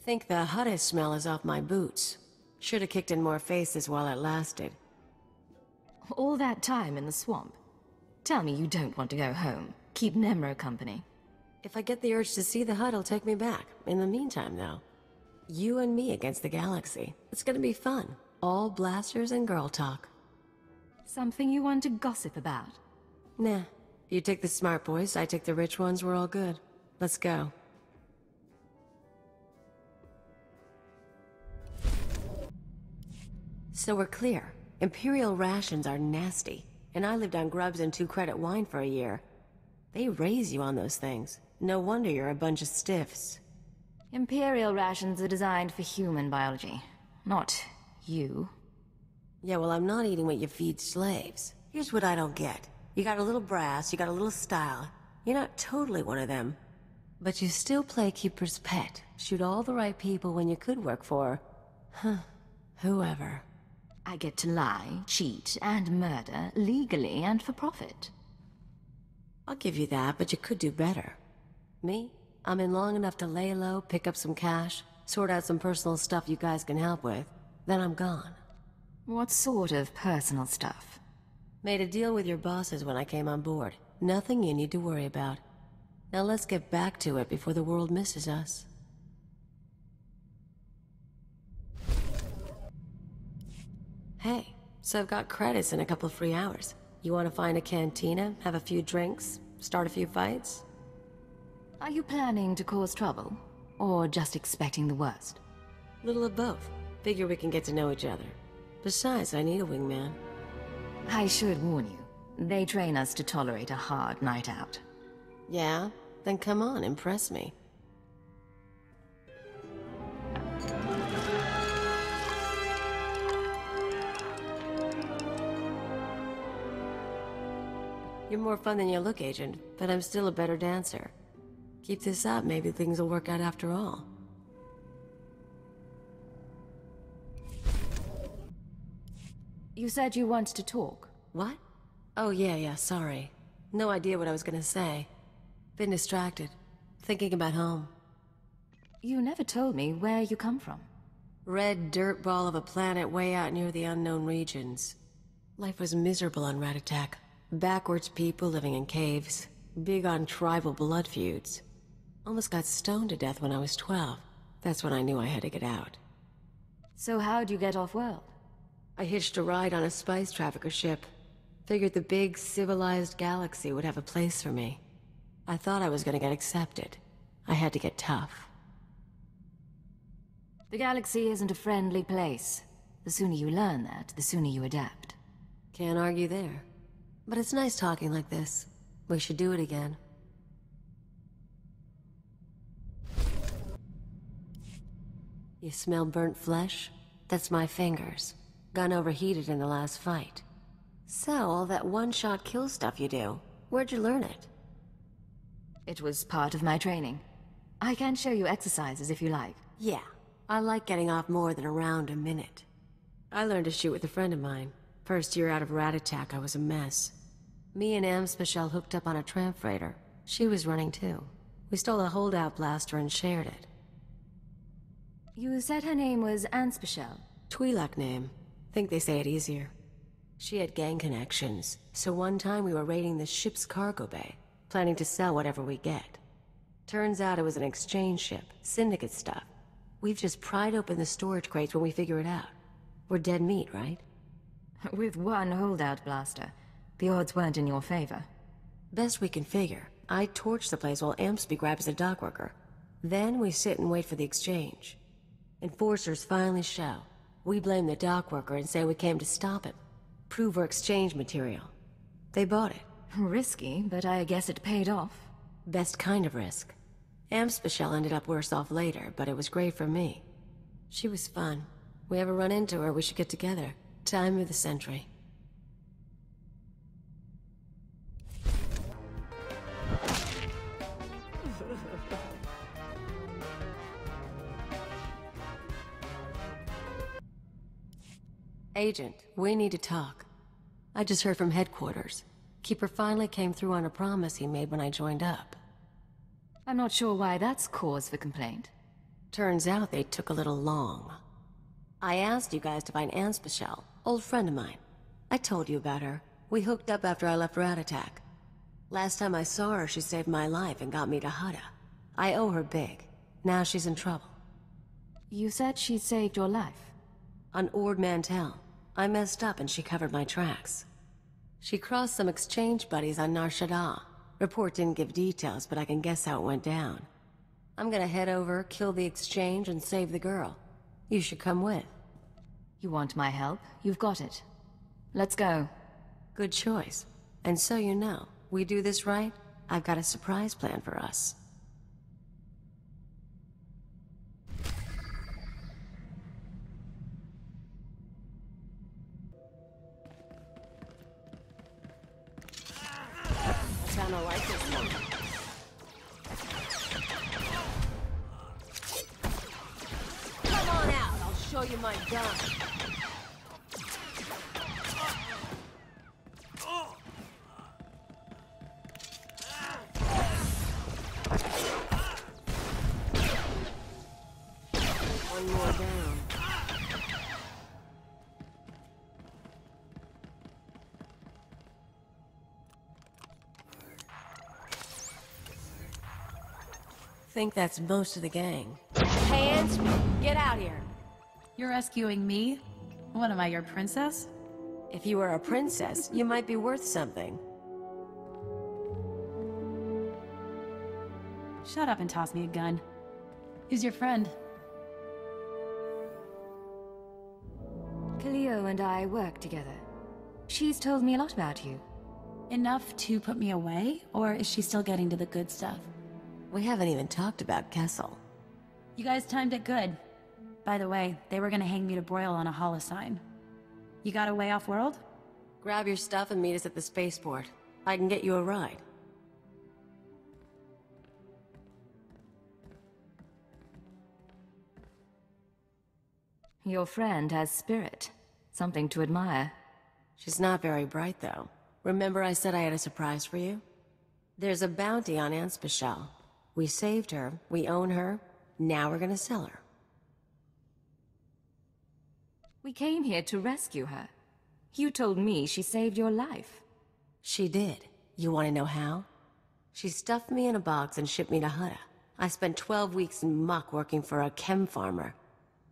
Think the hottest smell is off my boots. Should have kicked in more faces while it lasted. All that time in the swamp. Tell me you don't want to go home. Keep Nemro company. If I get the urge to see the hut, it'll take me back. In the meantime, though, you and me against the galaxy. It's gonna be fun. All blasters and girl talk. Something you want to gossip about? Nah. You take the smart boys, I take the rich ones, we're all good. Let's go. So we're clear. Imperial rations are nasty, and I lived on grubs and 2-credit wine for a year. They raise you on those things. No wonder you're a bunch of stiffs. Imperial rations are designed for human biology, not you. Yeah, well, I'm not eating what you feed slaves. Here's what I don't get. You got a little brass, you got a little style. You're not totally one of them. But you still play keeper's pet. Shoot all the right people when you could work for... whoever. I get to lie, cheat, and murder, legally and for profit. I'll give you that, but you could do better. Me? I'm in long enough to lay low, pick up some cash, sort out some personal stuff you guys can help with, then I'm gone. What sort of personal stuff? Made a deal with your bosses when I came on board. Nothing you need to worry about. Now let's get back to it before the world misses us. Hey, so I've got credits and a couple free hours. You want to find a cantina, have a few drinks, start a few fights? Are you planning to cause trouble? Or just expecting the worst? Little of both. Figure we can get to know each other. Besides, I need a wingman. I should warn you. They train us to tolerate a hard night out. Yeah? Then come on, impress me. You're more fun than you look, Agent, but I'm still a better dancer. Keep this up, maybe things will work out after all. You said you wanted to talk. What? Oh, yeah, sorry. No idea what I was gonna say. Been distracted. Thinking about home. You never told me where you come from. Red dirt ball of a planet way out near the unknown regions. Life was miserable on Ratatak. Backwards people living in caves. Big on tribal blood feuds. Almost got stoned to death when I was 12. That's when I knew I had to get out. So how'd you get off-world? I hitched a ride on a spice trafficker ship. Figured the big, civilized galaxy would have a place for me. I thought I was gonna get accepted. I had to get tough. The galaxy isn't a friendly place. The sooner you learn that, the sooner you adapt. Can't argue there. But it's nice talking like this. We should do it again. You smell burnt flesh? That's my fingers. Gun overheated in the last fight. So, all that one-shot kill stuff you do, where'd you learn it? It was part of my training. I can show you exercises if you like. Yeah, I like getting off more than a round a minute. I learned to shoot with a friend of mine. First year out of Ratatak, I was a mess. Me and Amspecial hooked up on a tramp freighter. She was running too. We stole a holdout blaster and shared it. You said her name was Anspecial. Twi'lek name. Think they say it easier. She had gang connections, so one time we were raiding the ship's cargo bay, planning to sell whatever we get. Turns out it was an exchange ship, syndicate stuff. We've just pried open the storage crates when we figure it out. We're dead meat, right? With one holdout blaster, the odds weren't in your favor. Best we can figure. I torch the place while Ampsby grabs the dockworker. Then we sit and wait for the exchange. Enforcers finally show. We blame the dockworker and say we came to stop him. Prove we're exchange material. They bought it. Risky, but I guess it paid off. Best kind of risk. Amspecial ended up worse off later, but it was great for me. She was fun. We ever run into her, we should get together. Time of the century. Agent, we need to talk. I just heard from headquarters. Keeper finally came through on a promise he made when I joined up. I'm not sure why that's cause for complaint. Turns out they took a little long. I asked you guys to find Anspachel, old friend of mine. I told you about her. We hooked up after I left Rat Attack. Last time I saw her, she saved my life and got me to Hutta. I owe her big. Now she's in trouble. You said she saved your life. On Ord Mantell. I messed up and she covered my tracks. She crossed some exchange buddies on Nar Shaddaa. Report didn't give details, but I can guess how it went down. I'm gonna head over, kill the exchange, and save the girl. You should come with. You want my help? You've got it. Let's go. Good choice. And so you know, we do this right, I've got a surprise plan for us. I kinda like this one. Come on out, I'll show you my gun. One more down. Think that's most of the gang. Hey, Ansby, get out here. You're rescuing me? What am I, your princess? If you were a princess, you might be worth something. Shut up and toss me a gun. Who's your friend? Kaliyo and I work together. She's told me a lot about you. Enough to put me away, or is she still getting to the good stuff? We haven't even talked about Kessel. You guys timed it good. By the way, they were gonna hang me to broil on a holocene. You got a way off-world? Grab your stuff and meet us at the spaceport. I can get you a ride. Your friend has spirit. Something to admire. She's not very bright, though. Remember I said I had a surprise for you? There's a bounty on Anspachel. We saved her, we own her, now we're gonna sell her. We came here to rescue her. You told me she saved your life. She did. You wanna know how? She stuffed me in a box and shipped me to Hutta. I spent 12 weeks in muck working for a chem farmer.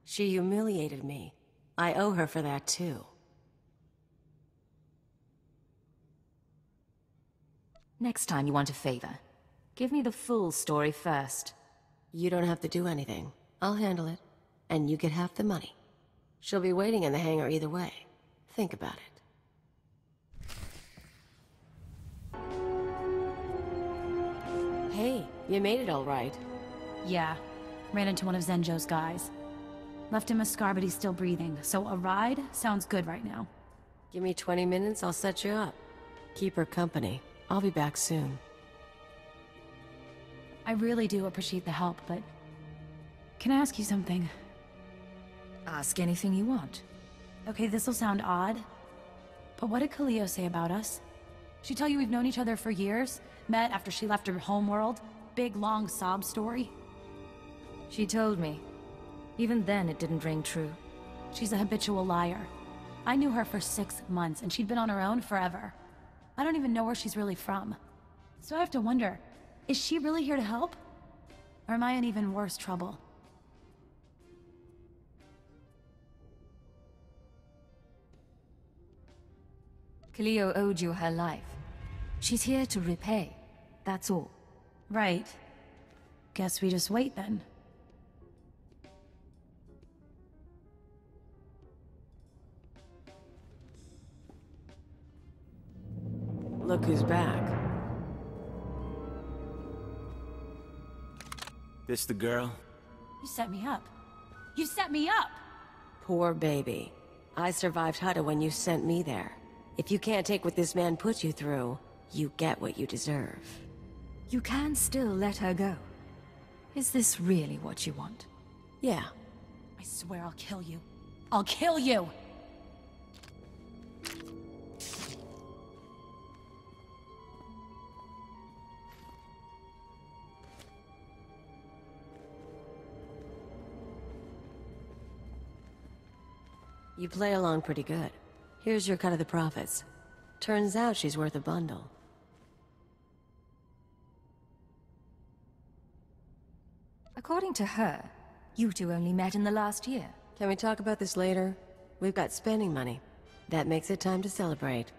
She humiliated me. I owe her for that, too. Next time you want a favor, give me the full story first. You don't have to do anything. I'll handle it. And you get half the money. She'll be waiting in the hangar either way. Think about it. Hey, you made it all right. Yeah. Ran into one of Zenjo's guys. Left him a scar, but he's still breathing, so a ride sounds good right now. Give me 20 minutes, I'll set you up. Keep her company. I'll be back soon. I really do appreciate the help, but... Can I ask you something? Ask anything you want. Okay, this'll sound odd, but what did Kaliyo say about us? She tell you we've known each other for years? Met after she left her homeworld? Big, long sob story? She told me. Even then, it didn't ring true. She's a habitual liar. I knew her for 6 months, and she'd been on her own forever. I don't even know where she's really from. So I have to wonder, is she really here to help? Or am I in even worse trouble? Kaliyo owed you her life. She's here to repay. That's all. Right. Guess we just wait then. Look who's back. This the girl? You set me up. You set me up! Poor baby. I survived Hutta when you sent me there. If you can't take what this man put you through, you get what you deserve. You can still let her go. Is this really what you want? Yeah. I swear I'll kill you. I'll kill you! You play along pretty good. Here's your cut of the profits. Turns out she's worth a bundle. According to her, you two only met in the last year. Can we talk about this later? We've got spending money. That makes it time to celebrate.